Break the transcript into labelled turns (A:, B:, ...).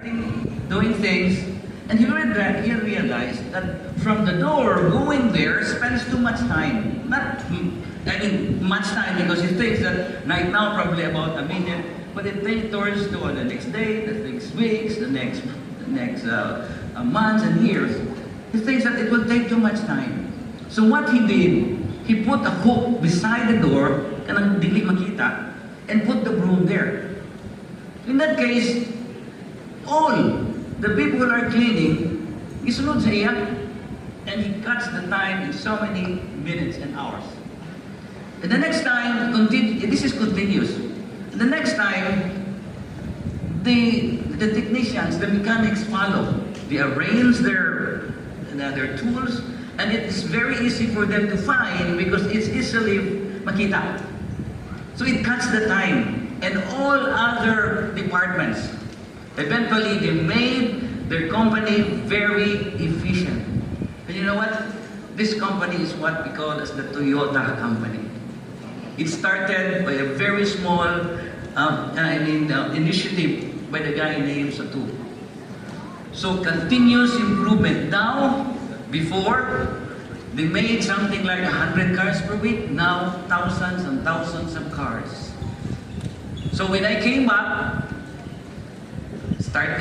A: doing things, and he realized that from the door going there spends too much time. Much time because he thinks that right now probably about a minute, but it takes towards to the next day, the next weeks, the next months and years. He thinks that it will take too much time. So what he did, he put a hook beside the door, kanang dili makita, and put the broom there. In that case, all the people who are cleaning, isunod sa iya, and he cuts the time in so many minutes and hours. And the next time, this is continuous. And the next time, the technicians, the mechanics follow. They arrange their tools, and it is very easy for them to find because it's easily makita. So it cuts the time. And all other departments, eventually they made their company very efficient. And you know what? This company is what we call as the Toyota company. It started by a very small initiative by the guy named Satu. So continuous improvement. Now, before, they made something like 100 cars per week. Now, thousands and thousands of cars. So when I came back, start